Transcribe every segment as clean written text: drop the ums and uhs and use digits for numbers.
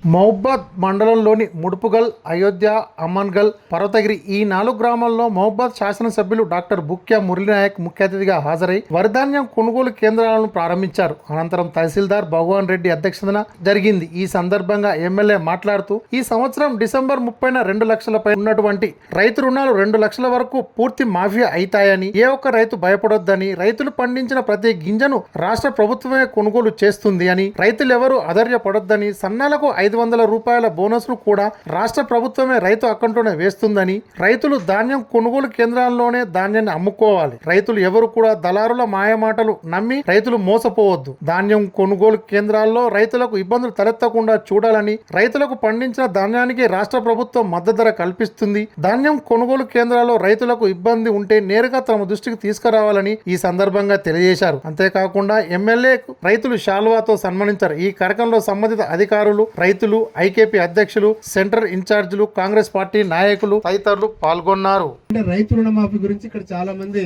మహబూబాద్ మండలంలోని ముడుపుగల్, అయోధ్య, అమ్మన్గల్, పర్వతగిరి ఈ 4 గ్రామాల్లో మహబూబాద్ శాసనసభ్యులు డాక్టర్ బుక్యా మురళీనాయక్ ముఖ్య అతిథిగా హాజరై వరిధాన్యం కొనుగోలు కేంద్రాలను ప్రారంభించారు. అనంతరం తహసీల్దార్ భగవాన్ రెడ్డి అధ్యక్షతన జరిగింది. ఈ సందర్భంగా ఎమ్మెల్యే మాట్లాడుతూ ఈ సంవత్సరం డిసెంబర్ 30న 2 లక్షలపై ఉన్నటువంటి రైతు రుణాలు 2 లక్షల వరకు పూర్తి మాఫీ అవుతాయని, ఏ ఒక్క రైతు భయపడొద్దని, రైతులు పండించిన ప్రతి గింజను రాష్ట్ర ప్రభుత్వమే కొనుగోలు చేస్తుంది అని, రైతులెవరూ అధైర్యపడొద్దని, సన్నాలకు 500 రూపాయల బోనస్ను కూడా రాష్ట్ర ప్రభుత్వమే రైతు అకౌంట్లోనే వేస్తుందని, రైతులు ధాన్యం కొనుగోలు కేంద్రాల్లోనే ధాన్యాన్ని అమ్ముకోవాలి. రైతులు ఎవరు కూడా దళారుల మాయమాటలు నమ్మి రైతులు మోసపోవద్దు. ధాన్యం కొనుగోలు కేంద్రాల్లో రైతులకు ఇబ్బందులు తలెత్తకుండా చూడాలని, రైతులకు పండించిన ధాన్యానికి రాష్ట్ర ప్రభుత్వం మద్దతు ధర కల్పిస్తుంది. ధాన్యం కొనుగోలు కేంద్రాల్లో రైతులకు ఇబ్బంది ఉంటే నేరుగా తమ దృష్టికి తీసుకురావాలని ఈ సందర్భంగా తెలియజేశారు. అంతేకాకుండా ఎమ్మెల్యేకు రైతులు శాలువాతో సన్మానించారు. ఈ కార్యక్రమంలో సంబంధిత అధికారులు, రైతులు, ఐకేపీ అధ్యక్షులు, సెంటర్ ఇన్ఛార్జీలు, కాంగ్రెస్ పార్టీ నాయకులు తదితరులు పాల్గొన్నారు. రైతు రుణమాఫీ గురించి ఇక్కడ చాలా మంది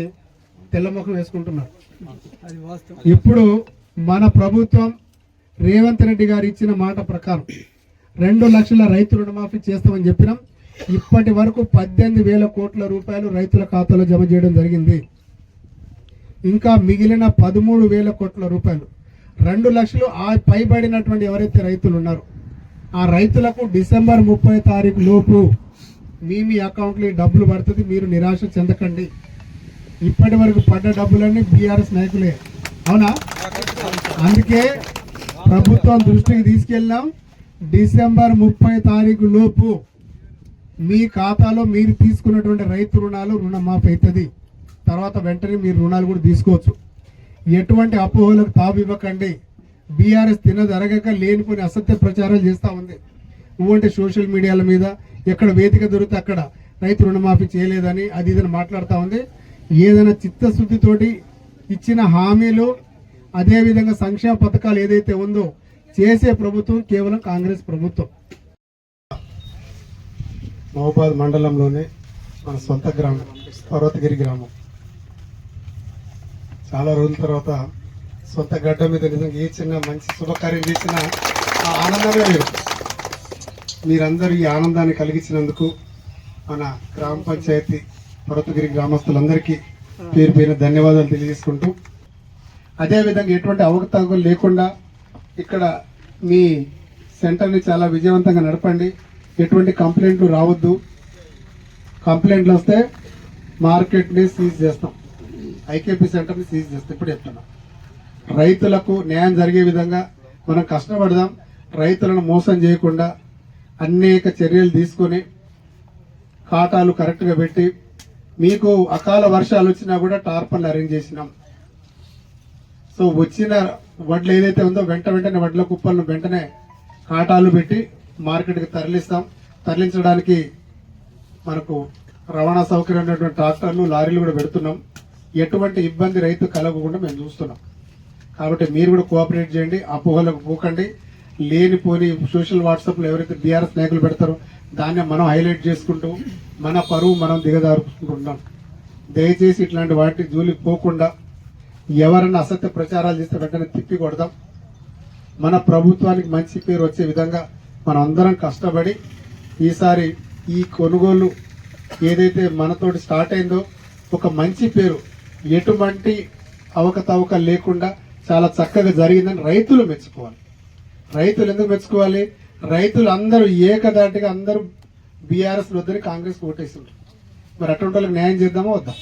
తెల్లముఖం వేసుకుంటున్నారు. ఇప్పుడు మన ప్రభుత్వం రేవంత్ రెడ్డి గారు ఇచ్చిన మాట ప్రకారం 2 లక్షల రైతు రుణమాఫీ చేస్తామని చెప్పినాం. ఇప్పటి వరకు 18,000 కోట్ల రూపాయలు రైతుల ఖాతాలో జమ చేయడం జరిగింది. ఇంకా మిగిలిన 13,000 కోట్ల రూపాయలు 2 లక్షలు పైబడినటువంటి ఎవరైతే రైతులు ఉన్నారో ఆ రైతులకు డిసెంబర్ 30 తారీఖు లోపు మీ అకౌంట్లో డబ్బులు పడుతుంది. మీరు నిరాశ చెందకండి. ఇప్పటి వరకు పడ్డ డబ్బులన్నీ బీఆర్ఎస్ నాయకులే, అవునా? అందుకే ప్రభుత్వం దృష్టికి తీసుకెళ్ళాం. డిసెంబర్ 30 తారీఖు లోపు మీ ఖాతాలో మీరు తీసుకున్నటువంటి రైతు రుణాలు రుణమాఫీ అవుతుంది. తర్వాత వెంటనే మీరు రుణాలు కూడా తీసుకోవచ్చు. ఎటువంటి అపోహలకు తావివ్వకండి. బీఆర్ఎస్ తినదరగక లేనిపోని అసత్య ప్రచారాలు చేస్తూ ఉంది. నువ్వంటే సోషల్ మీడియాల మీద ఎక్కడ వేదిక దొరికితే అక్కడ రైతు రుణమాఫీ చేయలేదని అది ఇదని మాట్లాడుతూ ఉంది. ఏదైనా చిత్తశుద్ధితోటి ఇచ్చిన హామీలు, అదేవిధంగా సంక్షేమ పథకాలు ఏదైతే ఉందో చేసే ప్రభుత్వం కేవలం కాంగ్రెస్ ప్రభుత్వం. మహబూబాద్ మండలంలోనే మన సొంత గ్రామం పర్వతగిరి గ్రామం. చాలా రోజుల తర్వాత సొంత గడ్డ మీద నిజంగా ఏ చిన్న మంచి శుభకార్యం చేసిన ఆనందమే లేదు. మీరందరూ ఈ ఆనందాన్ని కలిగించినందుకు మన గ్రామ పంచాయతీ పర్వతగిరి గ్రామస్తులందరికీ పేరు పేరు ధన్యవాదాలు తెలియజేసుకుంటూ, అదేవిధంగా ఎటువంటి అవకతవకలు లేకుండా ఇక్కడ మీ సెంటర్ని చాలా విజయవంతంగా నడపండి. ఎటువంటి కంప్లైంట్లు రావద్దు. కంప్లైంట్లు వస్తే మార్కెట్ని సీజ్ చేస్తాం, ఐకేపీ సెంటర్ని సీజ్ చేస్తాం. ఇప్పుడు చెప్తున్నాం, రైతులకు న్యాయం జరిగే విధంగా మనం కష్టపడదాం. రైతులను మోసం చేయకుండా అనేక చర్యలు తీసుకొని ఖాతాలు కరెక్ట్గా పెట్టి, మీకు అకాల వర్షాలు వచ్చినా కూడా టార్పన్లు అరేంజ్ చేసినాం. సో వచ్చిన వడ్లు ఏదైతే ఉందో వెంటనే వడ్ల కుప్పలను వెంటనే ఖాతాలు పెట్టి మార్కెట్కి తరలించడానికి మనకు రవాణా సౌకర్యం ఉన్నటువంటి ట్రాక్టర్లు, లారీలు కూడా పెడుతున్నాం. ఎటువంటి ఇబ్బంది రైతు కలగకుండా మేము చూస్తున్నాం. కాబట్టి మీరు కూడా కోఆపరేట్ చేయండి. అపోహలకు పోకండి. లేనిపోని సోషల్ వాట్సాప్లో ఎవరైతే బీఆర్ఎస్ నాయకులు పెడతారో దాన్ని మనం హైలైట్ చేసుకుంటూ మన పరువు మనం దిగదారుకుంటున్నాం. దయచేసి ఇట్లాంటి వాటి జోలికి పోకుండా ఎవరన్నా అసత్య ప్రచారాలు చేస్తే వెంటనే తిప్పి కొడదాం. మన ప్రభుత్వానికి మంచి పేరు వచ్చే విధంగా మనం అందరం కష్టపడి ఈసారి ఈ కొనుగోలు ఏదైతే మనతోటి స్టార్ట్ అయిందో ఒక మంచి పేరు, ఎటువంటి అవకతవకలు లేకుండా చాలా చక్కగా జరిగిందని రైతులు మెచ్చుకోవాలి. రైతులు ఎందుకు మెచ్చుకోవాలి? రైతులు అందరూ ఏకదాటిగా అందరూ బీఆర్ఎస్ వద్దని కాంగ్రెస్ ఓటేస్తున్నారు. మరి అటువంటి వాళ్ళకి న్యాయం చేద్దామా వద్దా?